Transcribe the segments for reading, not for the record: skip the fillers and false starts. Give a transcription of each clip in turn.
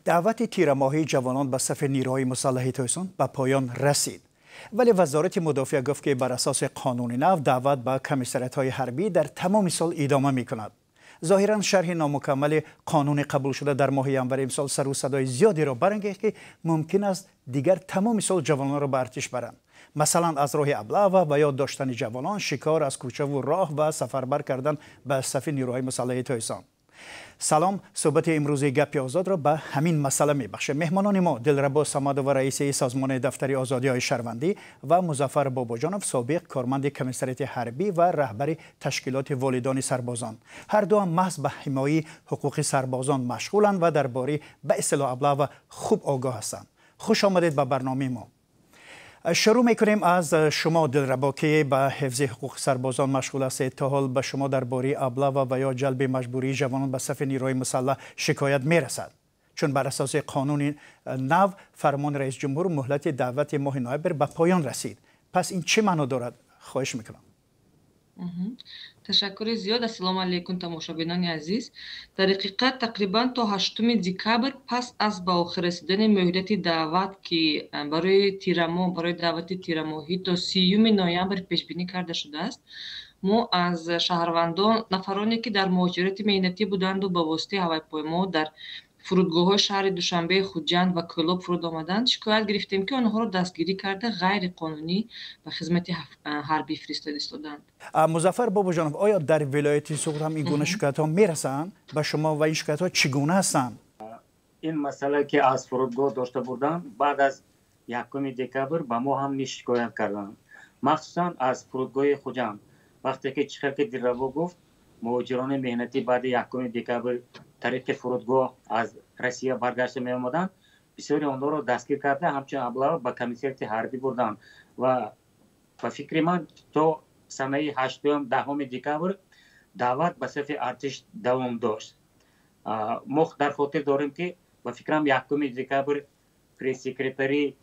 دعوت تیرماهی جوانان به صف نیروهای مسلح توسان به پایان رسید. ولی وزارت مدافع گفت که بر اساس قانون نو دعوت به کمیسریت‌های حربی در تمام سال ادامه می‌کند. ظاهراً شرح نامکمل قانون قبول شده در ماه ینور امسال سر و صدای زیادی را برانگیخت که ممکن است دیگر تمام سال جوانان را به ارتش برند. مثلا از راه ابله و یا داشتن جوانان، شکار از کوچه و راه و سفربر کردن به صف نیروهای مسلح توسان. سلام، صحبت امروزی گپ آزاد را به همین مسئله میبخشه. مهمانان ما دلربا صمد و رئیس سازمان دفتر آزادی های شهروندی و مظفر باباجانов سابق کارمند کمیسریت حربی و رهبر تشکیلات والدان سربازان، هر دو هم محض به حمایت حقوق سربازان مشغولند و درباره به اصطلاح ابله و خوب آگاه هستند. خوش آمدید به برنامه ما. شروع میکنیم از شما دلربا که به حفظ حقوق سربازان مشغول هستید. تا حال به شما درباره ابله و یا جلب مجبوری جوانان به صف نیروهای مسلح شکایت میرسد؟ چون بر اساس قانون نو فرمان رئیس جمهور مهلت دعوت ماه نوامبر به پایان رسید. پس این چه معنا دارد؟ خواهش میکنم. تشکر زیاد. السلام علیکم تماشابینان عزیز. در حقیقت تقریبا تا 8 دکبر پس از به آخر رسیدن مهلت دعوت که برای دعوت تیرماهی تا 30 نوامبر پیش بینی کرده شده است، ما از شهروندان، نفرانی که در مهاجرت مهنتی بودند و به واسطه هواپیما در فرودگاه‌های شهر دوشنبه، خوجند و کلوب فرود آمدند، شکایت گرفتیم که آنها را دستگیری کرده غیر قانونی به خدمت حربی فرستادند. مظفر باباجانov، آیا در ولایت سوخت هم این گونه شکایت ها میرسند به شما و این شکایت ها چگونه هستند؟ این مسئله که از فرودگاه داشته بودند بعد از 1 دکبر به ما هم شکایت کردند، مخصوصا از فرودگاه خوجند. وقتی که چخر که دلربا گفت مهاجران مهنتی بعد 1 دکبر طریق فرودگاه از روسیه برگشته می آمدند، بسیاری آنها را دستگیر کرده همچنین ابله به کمیسریت حربی بردند و به فکر من تا سنه 8-10 دکبر دعوت به صف ارتش دوام داشت. ما در خاطر داریم که به فکرم 1 دکبر پریس سکرتری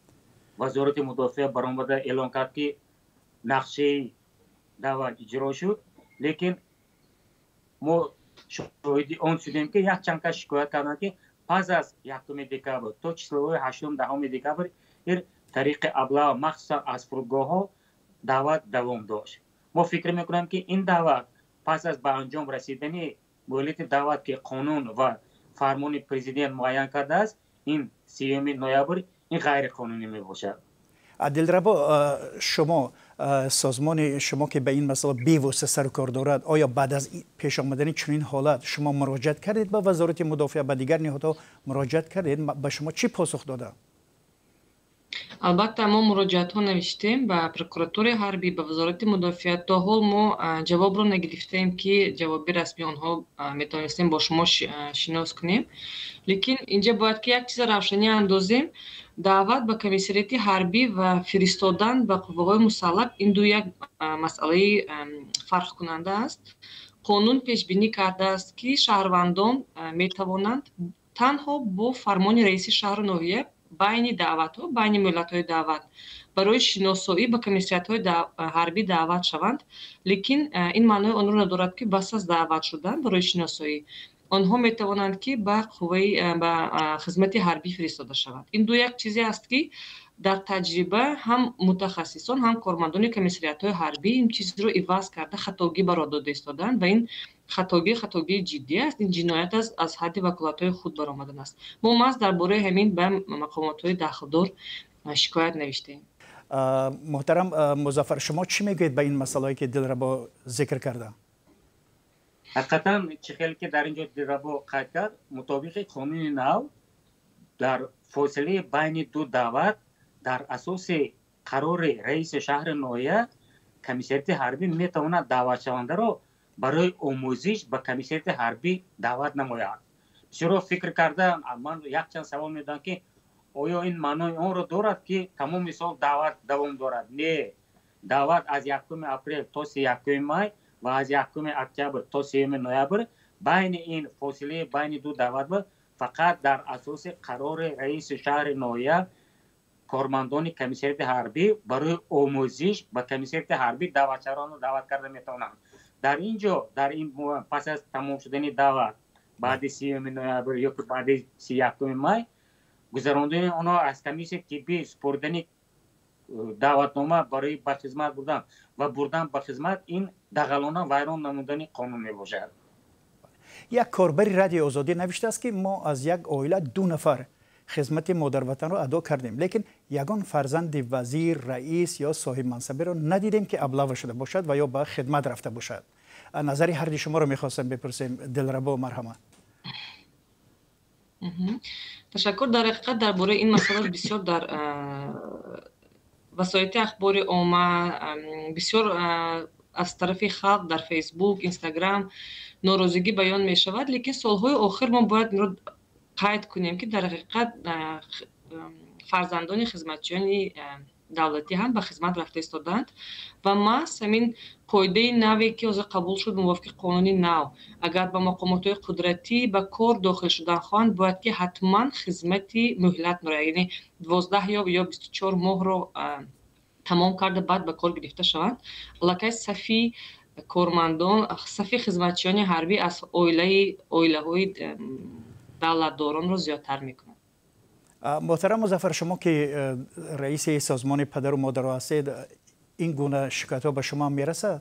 وزارت مدافع برآمده اعلان کرد که نقشه دعوت اجرا شد، لیکن ما شاهدی آن شدیم که یک چند کس شکایت کردند که پس از 1 دکبر تا چهلوهای 8-10 دکبر طریق ابله مخصوصا از فرودگاه ها دعوت دوام داشت. ما فکر میکنم که این دعوت پس از به انجام رسیدن مهلت دعوت که قانون و فرمان پرزیدنت معین کرده است، این 30 نوامبر این غیر قانونی می باشد. دلربا، شما سازمان شما که به این مسئله بی‌واسطه سر و کار دارد، آیا بعد از پیش آمدن چنین حالت شما مراجعت کردید به وزارت مدافع، به دیگر نهادها مراجعت کردید؟ به شما چی پاسخ داده؟ البته ما مراجعت ها نوشتیم به پروکراتور حربی، به وزارت مدافع. تا حال ما جواب رو نگرفتیم که جواب رسمی آنها میتونستیم با شما شناس کنیم. لیکن اینجا باید که یک چیز روشنی اندازیم. دعوت به کمیسریت حربی و فرستادن به قوه‌های مسلح این دو یک مسئله فرق کننده است. قانون پیش بینی کرده است که شهروندان میتوانند تنها با فرمان رئیس شهر ناحیه بین دعوت ها، بین ملت های دعوت برای شناسایی به کمیسریت های حربی دعوت شوند. لیکن این معنی آن را ندارد که بس از دعوت شدن برای شناسایی آنها می توانند که به خدمت حربی فرستاده شوند. این دو یک چیزی است که در تجربه هم متخصصان هم کارمندان کمیسریت های حربی این چیز رو عوض کرده خطاگی برآ داده ایستادند و این خطاگی جدی است. این جنایت از حد وکالت های خود برآمدن است. ما محض درباره همین به مقامات های داخلدار شکایت نوشتیم. محترم مظفر، شما چی میگویید به این مسائلی که دلربا ذکر کرده؟ حقیقتا چخیلی که در اینجا دلربا قید کرد، مطابق قانون نو در فاصله بین دو دعوت در اساس قرار رئیس شهر ناحیه کمیسریت حربی میتواند دعوت شونده را برای آموزش به کمیسریت حربی دعوت نماید. چرا فکر کردم من یک چند سوال میدم که آیا این معنای آن را دارد که تمام سال دعوت دوام دارد؟ نه، دعوت از 1 اپریل تا 31 مای و از 1 اکتبر تا 3 نوامبر بین این فاصله بین دو دعوت فقط در اساس قرار رئیس شهر ناحیه کارمندان کمیسریت حربی برای آموزش به کمیسریت حربی دعوتچیان را دعوت کرده میتوانند. در اینجا در این پس از تمام شدن دعوت بعد 30 نوامبر یا که بعد 31 مای گذراندن اونا از کمیسیون طبی سپردن دعوتنامه برای به خدمت بودن و بردن به خدمت این دغلانه ویران نمودن قانون می باشد. یک کاربری رادیو آزادی نوشته است که ما از یک عائله 2 نفر خدمت مادر وطن را ادا کردیم، لیکن یگان فرزند وزیر، رئیس یا صاحب منصبی را ندیدیم که ابلاغ شده باشد و یا به خدمت رفته باشد. نظری هر شما را میخواستم بپرسیم. دلربا مرحمت. تشکر. در حقیقت درباره این مسئله بسیار در وسایل اخبار عامه بسیار از طرف خلق در فیسبوک، اینستاگرام ناراضگی بیان می شود، لیکن سالهای آخر ما باید این را قید کنیم که در حقیقت فرزندان خدمتچیان دولتی هم به خدمت رفته ایستادند و ما همین قاعده نوی که از قبول شد موافق قانونی نو، اگر به مقامات قدرتی به کار داخل شدن خواهند باید که حتما خدمتی مهلت می‌رود، یعنی 12 یا 24 ماه رو تمام کرده بعد به کار گرفته شوند. لکه صفی کارمندان، صفی خدمتچیان حربی از عائله‌های دولتداران رو زیادتر میکنند. محترم مظفر، شما که رئیس سازمان پدر و مادر هستید، این گونه شکایت ها به شما میرسه؟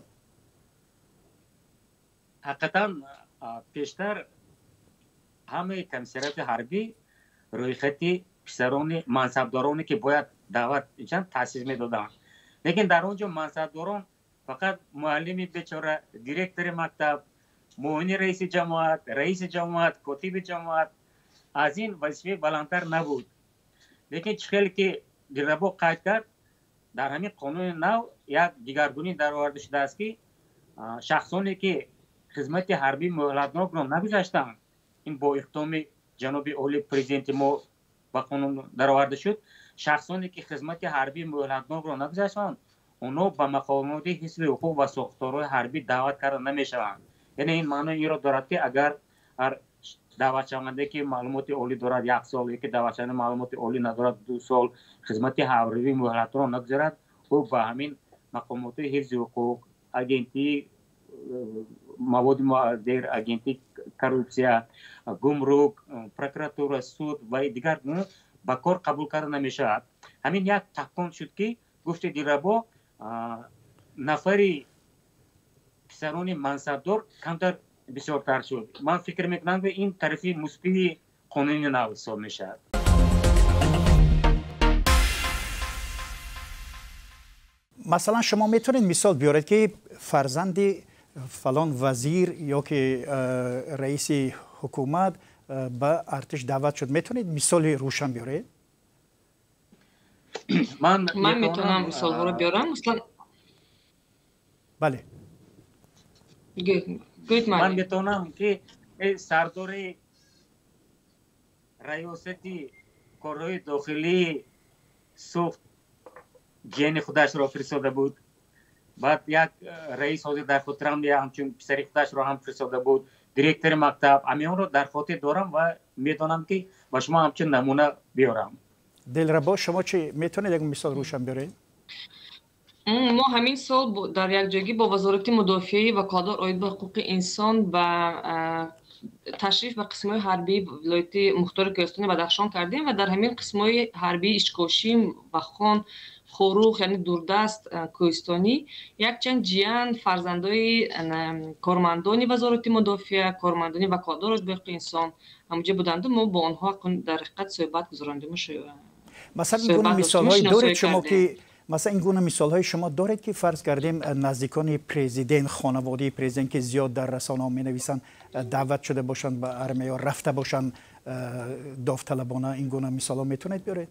حقیقتا پیشتر همه کمیسریات حربی روی خطی پسران منصبدارانی که باید دعوت ایشان تاسیس میدادند، لیکن در اونجا منصبداران فقط معلم بیچاره، دیرکتور مکتب، معاون رئیس جماعت، کاتب جماعت از این وظیفه بلندتر نبود. لیکن چخیلی که دلربا قید کرد در همین قانون نو یک دیگرگونی در آورده شده است که شخصانی که خدمت حربی مهلتنامه را نگذاشتند، این با اقدام جناب عالی پرزیدنت ما با قانون در آورده شد، شخصانی که خدمت حربی مهلتنامه را نگذاشتند اونا به مقامات حزب حقوق و ساختارهای حربی دعوت کرده نمیشوند. یعنی این معنی این را دارد که اگر هر دعوت شونده که معلومات عالی دارد 1 سال، یکی دعوت شونده معلومات عالی ندارد 2 سال، خدمت حربی مهلت را نگذارد، او به همین مقامات حفظ حقوق، اگنتی مواد مخدر، اگنتی کروپسیا، گمرک، پروکراتور، سود و دیگر به کار قبول کرده نمیشود. همین یک تکان شد که گفت دلربا نفری پسران منصبدار کمتر بسیارتر شد. من فکر میکنم که این طرفی مثبت قانونی نو حساب میشد. مثلا شما میتونید مثال بیارید که فرزند فلان وزیر یا که رئیس حکومت به ارتش دعوت شد، میتونید مثال روشن بیارید؟ من میتونم مثال ها رو بیارم. مثلا بله من میتونم که سردار ریاستی کارهای داخلی سوخت جن خودش را فرستاده بود، بعد یک رئیس حاضر در خاطرم همچون پسری خودش را هم فرستاده بود، دیرکتور مکتب، امیان را در خاطر دارم و میتونم که با شما همچون نمونه بیارم. دلربا شما چی میتونید یک مثال روشن بیارید؟ ما همین سال در یک جایی با وزارت مدافعه و کادر عاید به حقوق انسان و تشریف به قسم‌های حربی ولایت مختار کوهستانی بدخشان کردیم و در همین قسم‌های حربی اشکاشی و خان خوروخ یعنی دوردست کوهستانی یک چند جیان فرزندای کارمندان وزارت مدافعه، کارمندان و کادر عاید به حقوق انسان همونجا بودند. ما با آنها در حقیقت صحبت گذراندیم. مثلا این گونه مثال‌های دارید شما که مثلا این گونه مثال‌های شما دارید که فرض کردیم نزدیکان پرزیدنت، خانواده پرزیدنت که زیاد در رسانه‌ها می‌نویسند دعوت شده باشند به ارمه یا رفته باشند داوطلبانه، این گونه مثال‌ها میتونید بیارید؟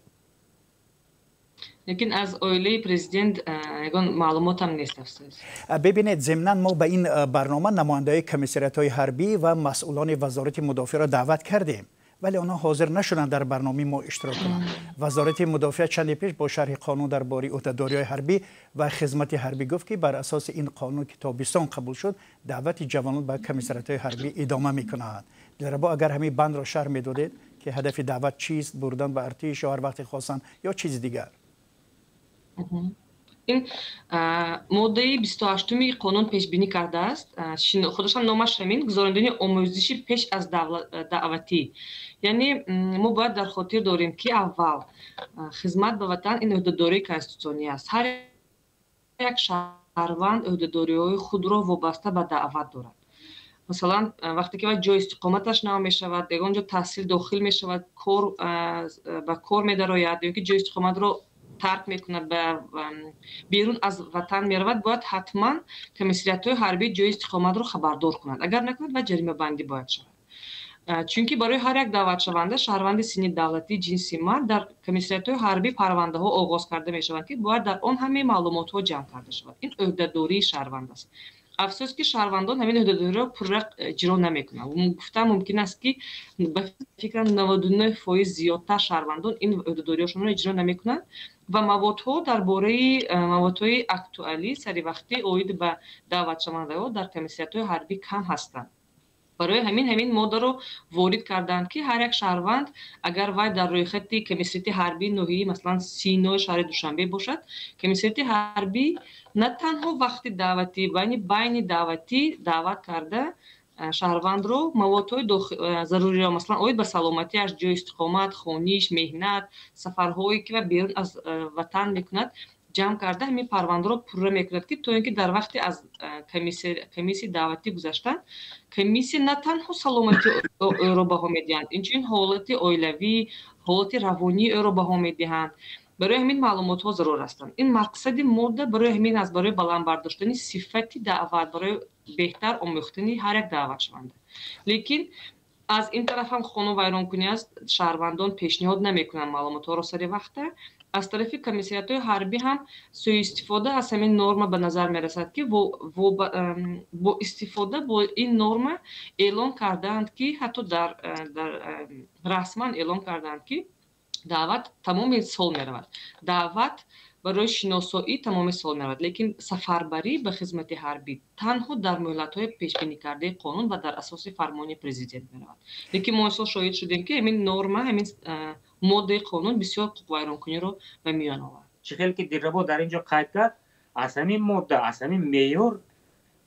لیکن از عائله پرزیدنت یگان معلومات هم نیست افسوس. ببینید ضمناً ما به این برنامه نماینده‌های کمیسریت‌های حربی و مسئولان وزارت مدافعه را دعوت کردیم، ولی آنها حاضر نشدند در برنامه ما اشتراک کنند. وزارت مدافعه چند پیش با شرح قانون درباره عهده‌داری‌های حربی و خدمت حربی گفت که بر اساس این قانون که تابستان قبول شد دعوت جوانان به کمیسریت‌های حربی ادامه می‌کنند. دلربا اگر همین بند را شرح می‌دادید که هدف دعوت چیست، بردن به ارتش یا هر وقت خواستن یا چیز دیگر؟ این ماده 28 قانون پیش بینی کرده است، خودشان نامش همین گزارندگی آموزشی پیش از دعوتی. یعنی ما باید در خاطر داریم که اول خدمت به وطن این عهده‌داری کنستیتوسیونی است. هر یک شهروند عهده‌داری‌های خود را وابسته به دعوت دارد. مثلا وقتی که جای استقامتش نو می شود، دیگه اونجا تحصیل داخل می شود، به کار می درآید، یا که جای استقامت رو ترک میکند به بیرون از وطن می رود، باید حتما کمیسریت‌های حربی جای استقامت رو خبردار کند. اگر نکند و جریمه بندی باید شود. چونکه برای هر یک دعوت شونده شهروند سنی دولتی جنسی مرد در کمیسریت‌های حربی پرونده ها آغاز کرده می شوند که باید در آن همه معلومات ها جمع کرده شود. این عهده‌داری شهروند است. افسوس که شهروندان همین عهده‌داری را پررق اجرا نمی‌کنند. گفتم ممکن است که به فکر 99% زیادتر شهروندان این عهده‌داری‌هاشون را اجرا نمی‌کنند و موادها درباره موادهای اکتوالی سری وقتی اید به دعوت شونده‌ها در کمیسریت‌های حربی کم هستند. برای همین ماده رو وارد کردند که هر یک شهروند اگر وای در روی خط کمیسریت حربی نوحه‌ای مثلا 39 شهر دوشنبه باشد، کمیسریت حربی نه تنها وقتی دعوتی بین دعوتی دعوت کرده شهروند رو موادهای ضروری را مثلا اوید به سلامتیش، جای استقامت، خانیش، مهنت، سفرهایی که بیرون از وطن میکند جمع کرده همین پرونده رو پوره میکند که تو اینکه در وقتی از کمیسی دعوتی گذشتن، کمیسی نه تنها سلامتی او را بها میدهند، اینچنین حالت اویلوی، حالت روانی او را بها میدهند. برای همین معلومات ها ضرور هستند. این مقصد ماده برای همین از برای بلند برداشتن صفت دعوت، برای بهتر آموختن هر یک دعوت شونده. لیکن از این طرف هم خانه ویرانکنی است، شهروندان پیشنهاد نمیکنند معلومات ها را سری وقته. از طرف کمیسریت‌های حربی هم سوء استفاده از همین نرم به نظر میرسد که با استفاده با این نرم اعلام کردند که حتی در رسما اعلام کردند که دعوت تمام سال میرود، دعوت برای شناسایی تمام سال میرود، لیکن سفربری به خدمت حربی تنها در مهلت‌های پیش بینی کرده قانون و در اساس فرمان پرزیدنت میرود. لیکن ما اصلا شاهد شدیم که همین نرم، همین ماده قانون بسیار ویرانکنی رو به میان آورد. چخیل که دیربا در اینجا قید کرد، از همین ماده، از همین معیار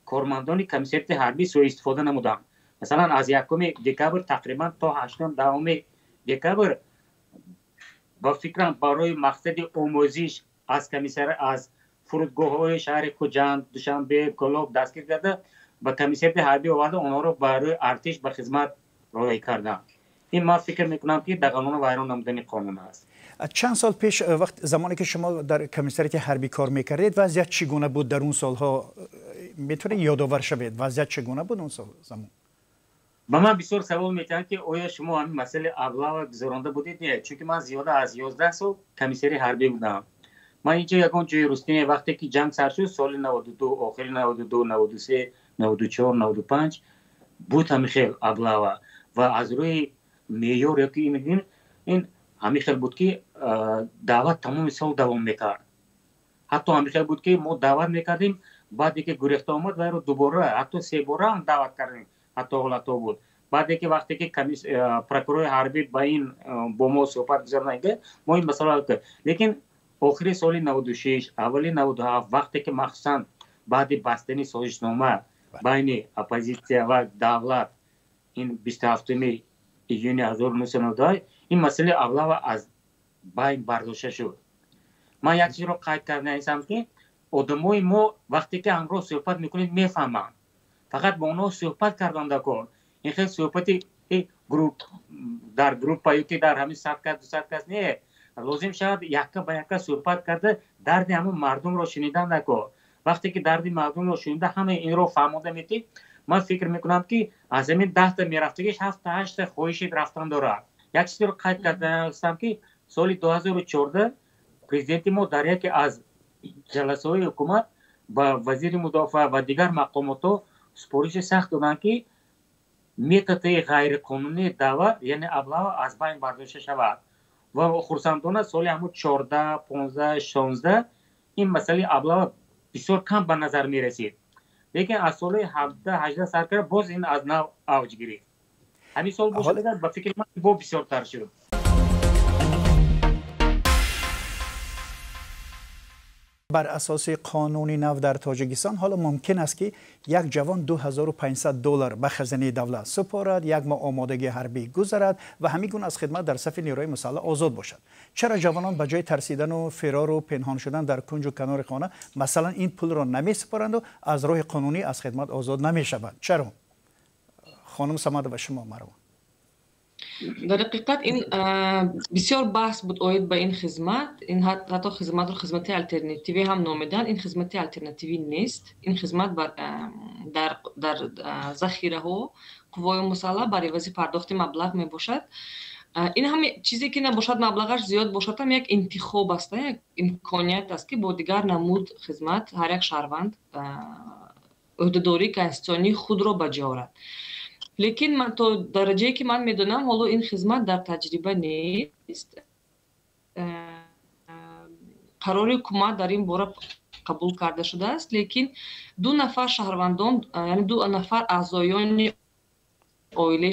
کارمندان کمیسریت حربی سوء استفاده نمودند. مثلا از 1 دکبر تقریبا تا 8 دکبر با فکرم برای مقصد آموزش از کمیسر از فرودگاه‌های شهر کوجند، دوشنبه، کلوب دستگیر کرده، با کمیسریت حربی آورده، آنها را برای ارتش به خدمت راه کردند. این ما فکر میکنم که در قانون ویران نمودن قانون است. چند سال پیش وقت زمانی که شما در کمیسریت حربی کار میکردید وضعیت چگونه بود در اون سالها؟ میتونه یادآور شوید وضعیت چگونه بود اون سال زمان؟ با من بسیار سوال میکنم که آیا شما همین مسئله ابلاغ گذرانده بودید؟ نه، چون من زیاده از 11 سال کمیسری حربی بودم. من اینجا یگان جای رستنی وقتی که جنگ سر شد سال 92 آخر 92 93 94 95 بود همین خیلی ابلاغ و از روی معیار یکی میگین این همین خیلی بود که دعوت تمام سال دوام میکرد. حتی همین خیلی بود که ما دعوت میکردیم بعدی که گریخته آمد و رو دوباره حتی 3 بار هم دعوت کردیم. حتی حالتا بود. بعدی که وقتی که پروکورور حربی با این با ما صحبت گذارنده ما این مسئله کرد. لیکن آخری سال 96 اولی 97 وقتی که مخصوصا بعد بستنی سازشنامه بین اپوزیسیون و دولت این 27 ایون 1992 این مسئله ابلاغ از بین برداشته شد. من یک چیز رو قید کردم که آدمای ما وقتی که همراه صحبت میکنید میفهمند. فقط با اونها صحبت کردن دکار. این خیلی صحبتی گروپ در گروپ که در همین 100 کس نه. لازم شد یکا با یکا صحبت کرده درد همون مردم رو شنیدن دکار. وقتی که درد مردم رو شنیده همه این رو فهمیده میتی. من فکر میکنم که از همین 10 تا میرفتگیش 7 تا 8 خواهش رفتن داره. یک چیزی رو قید کردم که سال 2014 پرزیدنت ما در یکی از جلسه های حکومت با وزیر مدافع و دیگر مقامات سپارش سخت دادن که میتوان غیر قانونی دعوت یعنی ابلاغ از بین برداشته شود و خرسندانه سال همون 14 15 16 این مسئله ابلاغ بسیار کم به نظر می رسید. لیکن از سال 17 18 سر کرد باز این از نو اوج گرفت. همین سال باشه با فکر من با بسیار تر شد. بر اساس قانون نو در تاجیکستان حالا ممکن است که یک جوان $2500 به خزانه دولت سپارد، یک ماه آمادگی حربی گذرد و همین از خدمت در صف نیروی مسلح آزاد باشد. چرا جوانان به جای ترسیدن و فرار و پنهان شدن در کنج و کنار خانه مثلا این پول را نمی سپارند و از راه قانونی از خدمت آزاد نمی شوند؟ چرا؟ خانم سمد و شما مروان. در حقیقت این بسیار بحث بود اوید به این خدمت. این حتی خدمت رو خدمت الटरनेटिव هم نامیدن. این خدمت الटरनेटिव نیست. این خدمت در ذخیره ها قوای مسلح برای عوض پرداخت مبلغ می باشد. این هم چیزی که نباشد مبلغش زیاد باشد هم یک انتخاب است، یک امکانیت است که با دیگر نمود خدمت هر یک شهروند عهدهداری کنستیتوشنی خود را بجا آورد. لیکن من تا درجه‌ای که من میدونم حالا این خدمت در تجربه نیست. قرار حکومت در این باره قبول کرده شده است، لیکن 2 نفر شهروندان یعنی 2 نفر اعضایان عائله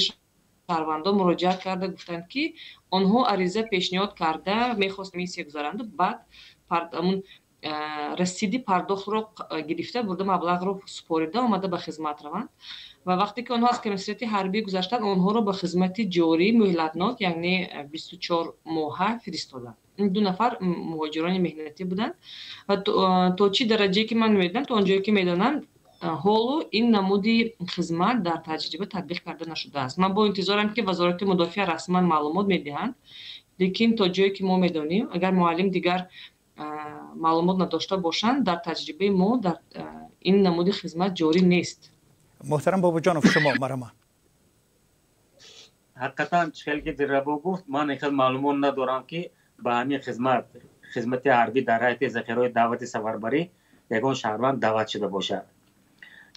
شهروندان مراجعه کرده گفتند که آنها عریضه پیشنهاد کرده میخواست میسی گذارند، بعد اون رسیدی پرداخت رو گرفته برده مبلغ رو سپاریده آمده به خدمت روند و وقتی که آنها از کمیسریت حربی گذشتند آنها رو به خدمت جاری مهلتناک یعنی 24 ماهه فرستادند. این 2 نفر مهاجران مهنتی بودند و تا چی درجه که من میدونم تا اونجایی که میدونم حالا این نمودی خدمت در تجربه تطبیق کرده نشده است. من با انتظارم که وزارت مدافع رسما معلومات میدهند، لیکن تا جایی که ما میدونیم اگر معلم دیگر معلومات نداشته باشند در تجربه ما در این نمودی خدمت جاری نیست. محترم بابا جانов شما مرحبا. حقیقتا چیزی که در با گفت من خیلی معلومات ندارم که به همین خدمت حربی در حیات ذخیره دعوت سفربری یگان شهروند دعوت شده باشد.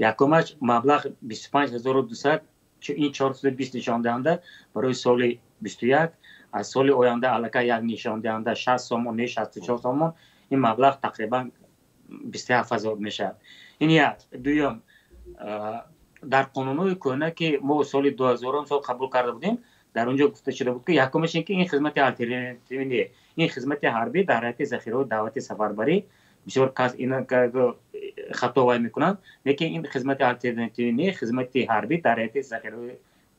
یکمش مبلغ 25200 که این 420 نشان دهنده برای سال 21 از سال آینده علاقه یک نشان دهنده 60 سومون 64 سومون این مبلغ تقریبا 27000 میشه. این یک. دوم در قانون‌های کهنه که ما سال 2000 سال قبول کرده بودیم در اونجا گفته شده بود که یکمش این که این خدمت الटरनेटिव نیست، این خدمت حربی در حیات ذخیره و دعوت سفربری بسیار کس اینا خطا وای میکنن، لیکن این خدمت الटरनेटिव نیست، خدمت حربی در حیات ذخیره و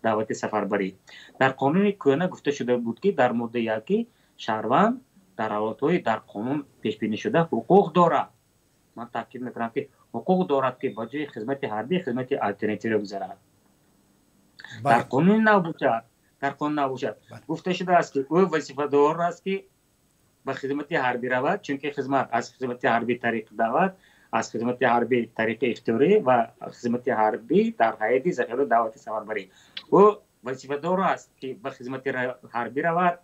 دعوت سفربری. در قانون کهنه گفته شده بود که در ماده 1 شهروند در حالت‌های در قانون پیش بینی شده حقوق دارد. من تاکید میکنم که حقوق دارد که با جای خدمت حربی خدمت الटरनेटिव بگذارد. در قانون نباشد. در قانون نباشد. گفته شده است که او وظیفه دار است که به خدمت حربی رود، چون که خدمت از خدمت حربی طریق دعوت، از خدمت حربی طریق اختیاری و خدمت حربی در حیات ذخیره دعوت سفربری او وظیفه دار است که به خدمت حربی رود.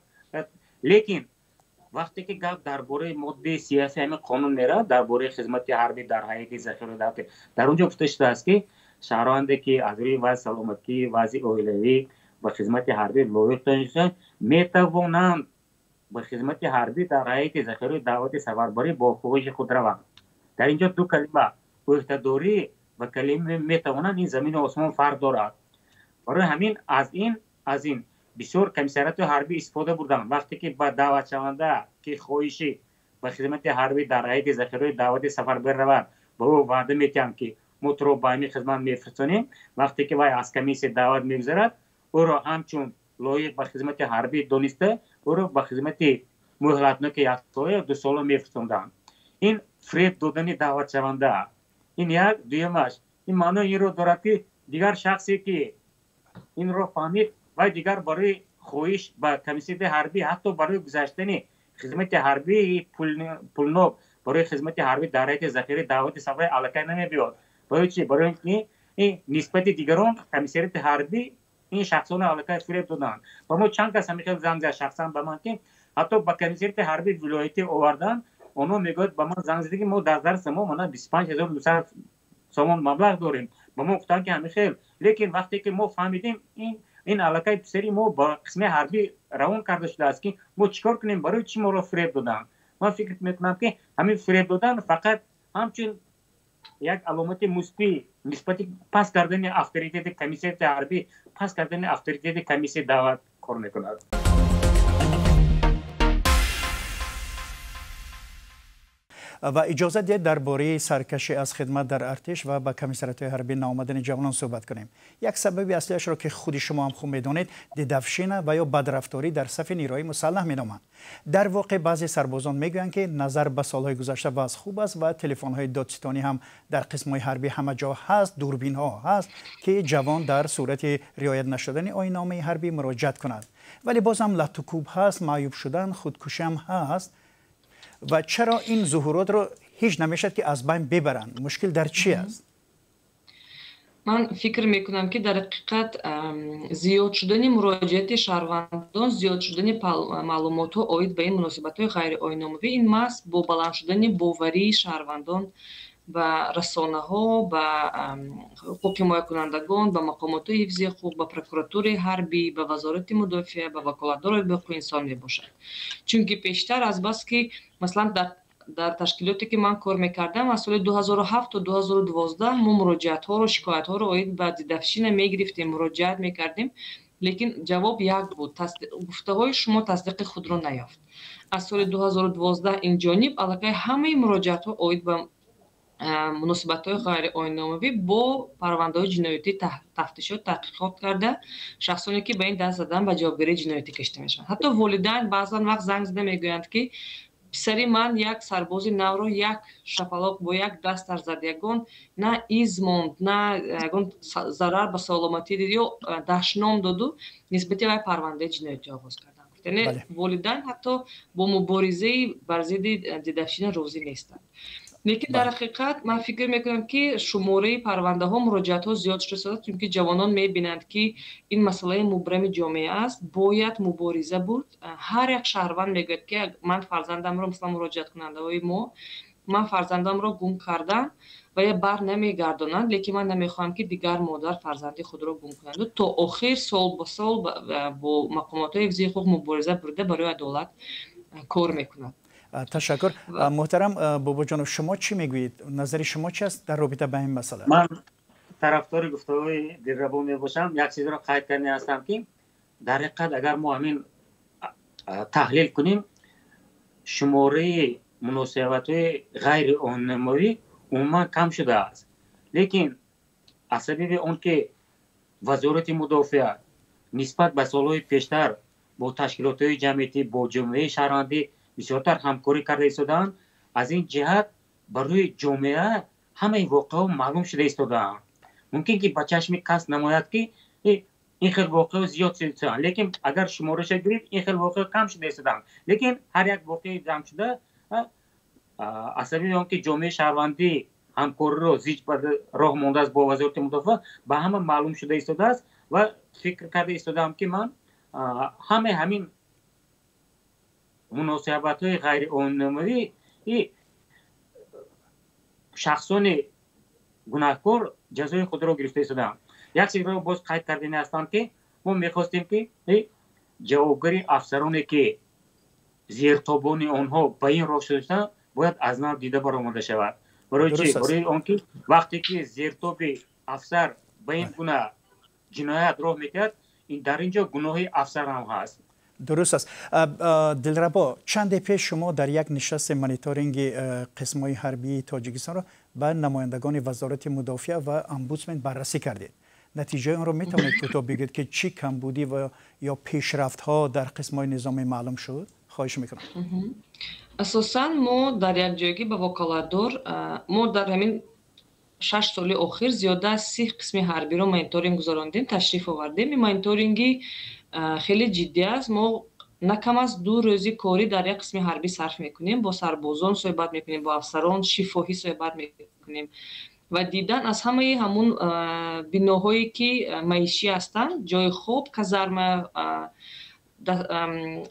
لیکن وقتی که گفت درباره ماده سیاسی همین قانون میره درباره خدمت حربی در حیات ذخیره دعوت در اونجا گفته شده است که شهروندی که از روی وضع سلامتی وضع عائلوی به خدمت حربی لایق دانسته میتوانند به خدمت حربی در حیات ذخیره دعوت سفربری با خواهش خود روند. در اینجا 2 کلمه عهدهداری و کلمه میتوانند این زمین و آسمان فرق دارد. برای همین از این بسیار کمیسریت حربی استفاده بردن. وقتی که با دعوت شونده که خواهشی به خدمت حربی در حیات ذخیره دعوت سفربری روند با او وعده میتیم که ما تو رو با همین خدمت میفرستانیم، وقتی که وای از کمیسیون دعوت میگذارد او را همچون لایق به خدمت حربی دانسته او را به خدمت مهلتناک 1 سال 2 سال میفرستاندند. این فریب دادن دعوت شونده. این یک. دومش این معنی این رو دارد که دیگر شخصی که این رو فهمید و دیگر برای خواهش به کمیسیون حربی حتی برای گذاشتن خدمت حربی پولناب برای خدمت حربی در حیات ذخیره دعوت سفربری علاقه نمی‌بیاد. برای چی؟ برای اینکه این نسبت دیگران کمیسریت حربی این شخصان علاقه فریب دادن. و ما چند کس همیشه زنگ زد شخصا به من که حتی با کمیسریت حربی ولایتی آوردن اونا میگوید به من زنگ زده که ما در درس ما 25200 سومون مبلغ داریم. با ما گفتن که همیشه، لیکن وقتی که ما فهمیدیم این علاقه پسری ما با قسم حربی روان کرده شده است که ما چیکار کنیم، برای چی ما را فریب دادن. من فکر میکنم که همین فریب دادن فقط همچون یک علامت مثبت نسبت پس کردن اتوریته کمیسیون حربی پس کردن اتوریته کمیسیون دعوت کار میکند. و اجازه دهید درباره سرکشی از خدمت در ارتش و با کمیسریت حربی نامدن جوانان صحبت کنیم. یک سبب اصلیش را که خود شما هم خوب میدونید دیدفشین و یا بدرفتاری در صف نیروهای مسلح مینامند. در واقع بعضی سربازان میگویند که نظر به سالهای گذشته وضع خوب است و تلفن‌های دادستانی هم در قسم‌های حربی همه جا هست، دوربین‌ها هست که جوان در صورت رعایت نشدن آیین‌نامه حربی مراجعت کند. ولی باز هم لط و کوب هست، معیوب شدن، خودکشی هم هست. و چرا این ظهورات رو هیچ نمیشد که از بین ببرند؟ مشکل در چی است؟ من فکر میکنم که در حقیقت زیاد شدن مراجعات شهروندان، زیاد شدن معلومات ها اوید به این مناسبت های غیر آیین‌ناموی، این محض با بلند شدن باوری شهروندان و رسانه ها، به حقوق حمایت کنندگان، به مقامات حفظی حقوق، به پروکراتور حربی، به وزارت مدافعه، به وکالتدار حقوق انسان میباشد. چون که پیشتر از بس که مثلا در تشکیلاتی که من کار میکردم از سال 2007 تا 2012 ما مراجعت ها رو، شکایت ها رو اوید به دیدفشین میگرفتیم، مراجعت میکردیم، لیکن جواب یک بود. گفته های شما تصدیق خود رو نیافت. از سال 2012 این جانب علاقه همه مراجعت ها اوید به مناسبت‌های غیر آیین‌ناموی با پرونده‌های جنایتی تفتیشات تحقیقات کرده شخصانی که به این دست زدن به جوابگیری جنایتی کشیده میشن. حتی والدین بعضا وقت زنگ زده میگویند که پسری من یک سرباز نو رو یک شپلاق با یک دستر زد، یگان نه ایز موند، نه یگان ضرر به سلامتی دید یا دشنام داد، نسبت به پرونده جنایتی آغاز کردن. یعنی والدین حتی با مبارزه بر ضد دیدفشین روزی نیستند. لیکن در حقیقت من فکر میکنم که شماره پرونده ها، مراجعات ها زیاد شده، چون که جوانان میبینند که این مسئله مبرم جامعه است، باید مبارزه بود. هر یک شهروند میگوید که من فرزندم را، مثلا مراجعت کننده های ما، من فرزندم را گم کردم و یا بر نمیگردانند، لیکن من نمیخواهم که دیگر مادر فرزندی خود را گم کنند. تا آخر سال با سال با مقامات حفظی حقوق مبارزه برده برای عدالت کار میکنند. تشکر. محترم بابا جان، شما چی میگویید؟ نظر شما چی است در رابطه با این مسئله؟ من طرفدار گفتگوی دلربا میباشم. یک چیز را قید کرده هستم که در حقیقت اگر ما همین تحلیل کنیم، شماره مناسبت‌های غیر آیین‌ناموی عموما کم شده است، لیکن از سبب اون که وزارت مدافعه نسبت به سالهای پیشتر با تشکیلات‌های جمعیتی، با جامعه شهروندی بسیارتر همکاری کرده ایستادند، از این جهت برای جامعه همه واقعا معلوم شده ایستادند. ممکن که با چشم کس نماید که این خیلی واقعا زیاد شده، لیکن اگر شمارش گرفت این خیلی واقعا کم شده ایستادند. لیکن هر یک واقعی جمع شده از سبب اون که جامعه شهروندی همکاری رو زیج راه مانده است با وزارت مدافعه به همه معلوم شده ایستاده است و فکر کرده ایستادم که من همین مناسبت‌های غیر آیین‌ناموی شخصان گناهکار جزای خود را گرفته ایستادند. یک چیز را باز قید کردنی هستم که ما می‌خواستیم که جوابگیری افسرانی که زیرتابان آنها به این راه شدند باید از نو دیده برآمده شود. برای چی؟ برای آنکه وقتی که زیرتاب افسر به این گونه جنایت راه می‌دهد، این در اینجا گناه افسر هم هست. درست است. دلربا، چند پیش شما در یک نشست مانیتورینگ قسم‌های حربی تاجیکستان را با نمایندگان وزارت مدافعه و امبودسمن بررسی کردید. نتیجه آن را میتونید کوتاه بگید که چی کمبودی و یا پیشرفت‌ها در قسم‌های نظامی معلوم شد؟ خواهش میکنم. اساساً ما در یک جایگی به وکالتدار، ما در همین 6 سال اخیر زیاده از 30 قسم حربی رو مانیتورینگ گذراندیم، تشریف آوردیم. این مانیتورینگی خیلی جدی است. ما نکم از 2 روزی کاری در یک قسم حربی صرف میکنیم، با سربازان صحبت میکنیم، با افسران شفاهی صحبت میکنیم و دیدن از همون بناهایی که معیشی هستند، جای خوب، کازرمه،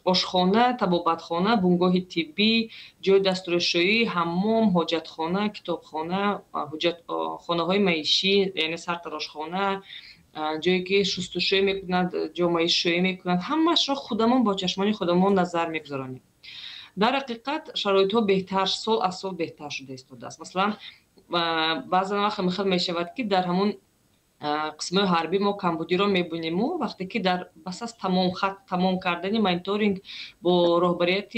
آشخانه، طبابتخانه، بنگاه طبی، جای دستورالشویی، حمام، حاجتخانه، کتابخانه، خانه های معیشی یعنی سرتراشخانه، جایی که شستشویی میکنند، جامعه شویی میکنند، همش را خودمون با چشمان خودمون نظر میگذارانیم. در حقیقت شرایط ها بهتر، سال از سال بهتر شده است. مثلا بعضا وقت میخواد میشود که در همون قسم حربی ما کمبودی را میبینیم و وقتی که در بس از تمام کردن مانیتورینگ با رهبریت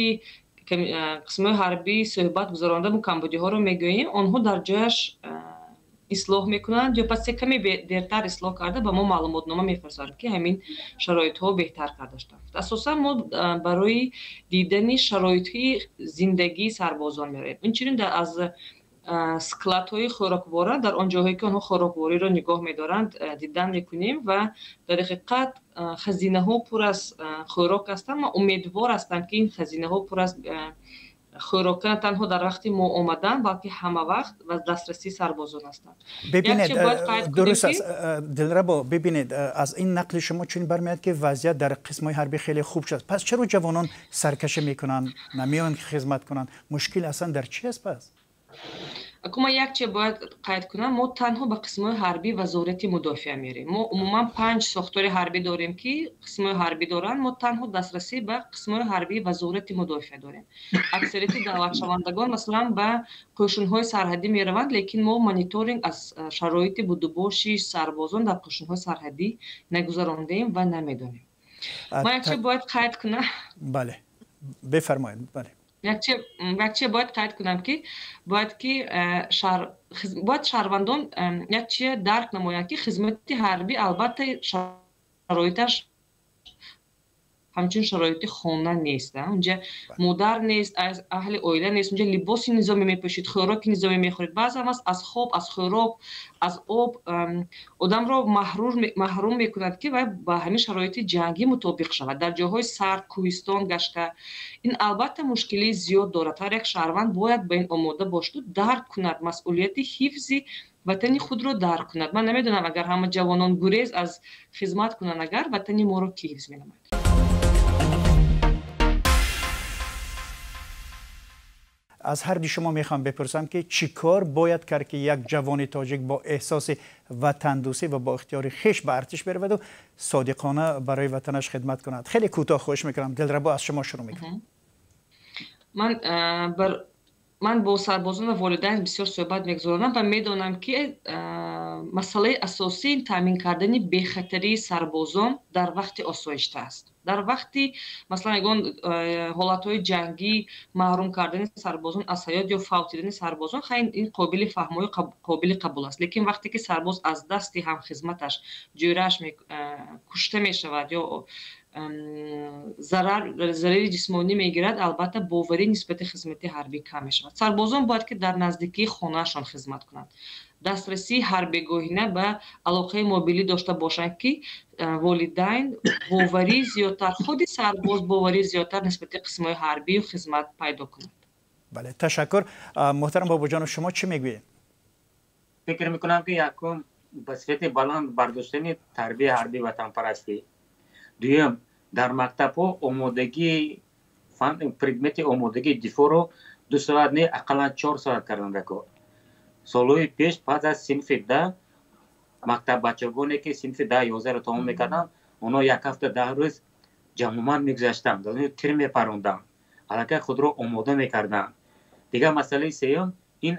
қисмҳои ҳарбӣ суҳбат гузаронда бо камбудиҳоро мегӯем, онҳо дар ҷояш ислоҳ мекунанд ё пас каме дертар ислоҳ карда ба мо маълумотнома мефарстанд ки ҳамин шароитҳо беҳтар карда шуданд. Асосан мо барои дидани шароитҳои зиндагии сарбозон меравем. Инчунин аз складҳои хӯроквора дар он ҷойҳое ки онҳо хӯроквориро нигоҳ медоранд дидан мекунем ва дар ҳақиқат хазинаҳо пур аз хӯрок ҳастанд. Ман умедвор ҳастам ки ин хазинаҳо пур аз хӯрок на танҳо дар вақти мо омадан, балки ҳама вақт ва дастрасии сарбозон ҳастанд. бибинед дуруст аст дилрабо, бибинед аз ин нақли шумо чунин бармеояд ки вазъият дар қисмҳои ҳарбӣ хеле хуб шуд. Пас чаро ҷавонон саркашӣ мекунанд, намеоянд ки хизмат кунанд? Мушкил аслан дар чи аст пас? Акума як чиз бояд қайд кунам, мо танҳо ба қисмҳои ҳарбӣ вазорати мудофиа мерем. Мо умуман 5 сохтори ҳарбӣ дорем ки қисмҳои ҳарбӣ доранд. Мо танҳо дастрасӣ ба қисмҳои ҳарбии вазорати мудофиа дорем. Аксарияти даъватшавандагон масалан ба қӯшунҳои сарҳадӣ мераванд, лекин мо мониторинг аз шароити будубоши сарбозон дар қӯшунҳои сарҳадӣ нагузарондем ва намедонем. Ман як чиз бояд қайд кунам. Бале, бефармоед. Бале. як чиз бояд қайд кунам ки бояд шаҳрвандон як чиз дарк намоянд ки хизмати ҳарбӣ албатта шароиташ ҳамчун шароити хона нест. Унҷа модар нест, аҳли оила нест, унҷа либоси низомӣ мепӯшид, хӯроки низомӣ мехӯред. баъзан аз хоб, аз хӯрок, аз об одамро маҳрум мекунад ки вай ба ҳамин шароити ҷангӣ мутобиқ шавад, дар ҷойҳои сард, кӯҳистон гашта. Ин албатта мушкилии зиёд дорад. ҳар як шаҳрванд бояд ба ин омода бошад, дарк кунад масъулияти ҳифзи ватани худро дарк кунад. Ман намедонам агар ҳама ҷавонон гурез аз хизмат кунанд, агар ватани моро ки ҳифз менамояд. از هر دی شما میخوام بپرسم که چی کار باید کرد که یک جوان تاجیک با احساس وطن دوستی و با اختیار خویش به ارتش برود و صادقانه برای وطنش خدمت کند؟ خیلی کوتاه خواهش میکنم. دلربا از شما شروع میکنم. من با سربازان و والدین بسیار صحبت میگذارم و میدانم که مسئله اساسی این تامین کردن بخطری سربازان در وقت آسایشته است. در وقتی مثلا یگان حالتهای جنگی محروم کردن سربازان از حیات یا فوت دیدن سربازان خیلی این قابل فهم و قابل قبول است. لیکن وقتی که سرباز از دست هم خدمتش جویرش کشته می شود یا ضرر جسمانی میگیرد، البته باوری نسبت خدمت حربی کم می شود. سربازان باید که در نزدیکی خانهشان خدمت کنند. دسترسی حربیگاهینه به علاقه موبیلی داشته باشند که والدین باوری زیادتر، خود سرباز باوری زیادتر نسبت قسم‌های حربی و خدمت پیدا کنند. بله، تشکر. محترم بابا جان، شما چی میگویید؟ فکر میکنم که یکم بسیط بلند برداشتن تربیت حربی وطن پرستی. دویم در مکتب ها آمادگی پردمت آمادگی دفاع رو 2 ساعت نه اقلا 4 ساعت کردن دکو. سالهای پیش پس از صنف 10 مکتب بچگانی که صنف 10 11 رو تمام میکردن، اونا یک هفته 10 روز جمعمان میگذاشتن، دادن تیر میپروندن، حالا خود رو آماده میکردن. دیگه مسئله سوم این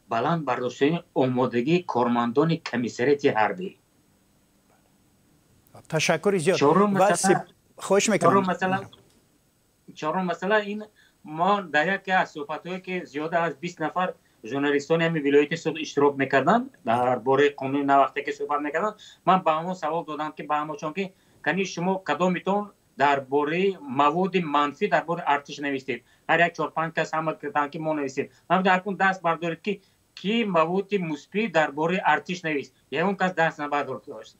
بلند برداشتن آمادگی کارمندان کمیسریت حربی. تشکر زیاد. خوش میکنم. چهارم مثلا این ما در یک از صحبت‌هایی که زیاده از 20 نفر ژورنالیستان همین ولایت سود اشتراک میکردن در باره قانون وقتی که صحبت میکردن، من با همون سوال دادم که با همون چون که کنی شما کدامتون در باره مواد منفی در باره ارتش نوشتید؟ هر یک 4-5 کس هم کردن که ما نوشتیم. من در کن دست بردارید که کی مواد مثبت در باره ارتش نوشت، یا اون کس دست نبرداشت.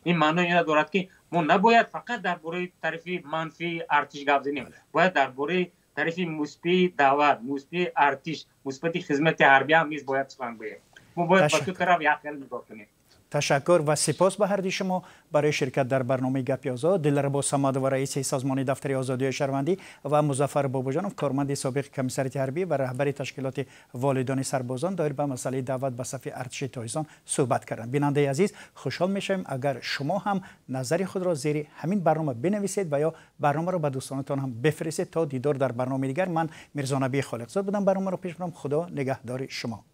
این معنی این دارد که ما نباید فقط در باره طرف منفی ارتش گپ بزنیم، باید در باره طرف مثبت دعوت، مثبت ارتش، مثبت خدمت حربی هم نیز باید سخن بگیم. ما باید با تو طرف یک خیال نگاه کنیم. تشکر و سپاس به هر دی شما برای شرکت در برنامه گپی آزاد. دلربا صمد و رئیس سازمان دفتر آزادی شهروندی و مظفر باباجانوف کارمند سابق کمیسریت حربی و رهبر تشکیلات والدان سربازان دایر به مسئله دعوت به صف ارتش تایزان صحبت کردند. بیننده عزیز، خوشحال میشیم اگر شما هم نظر خود را زیر همین برنامه بنویسید و یا برنامه را به دوستانتان هم بفرستید. تا دیدار در برنامه دیگر، من میرزا نبی خالقزاد بودم. برنامه را پیش برم. خدا نگهدار شما.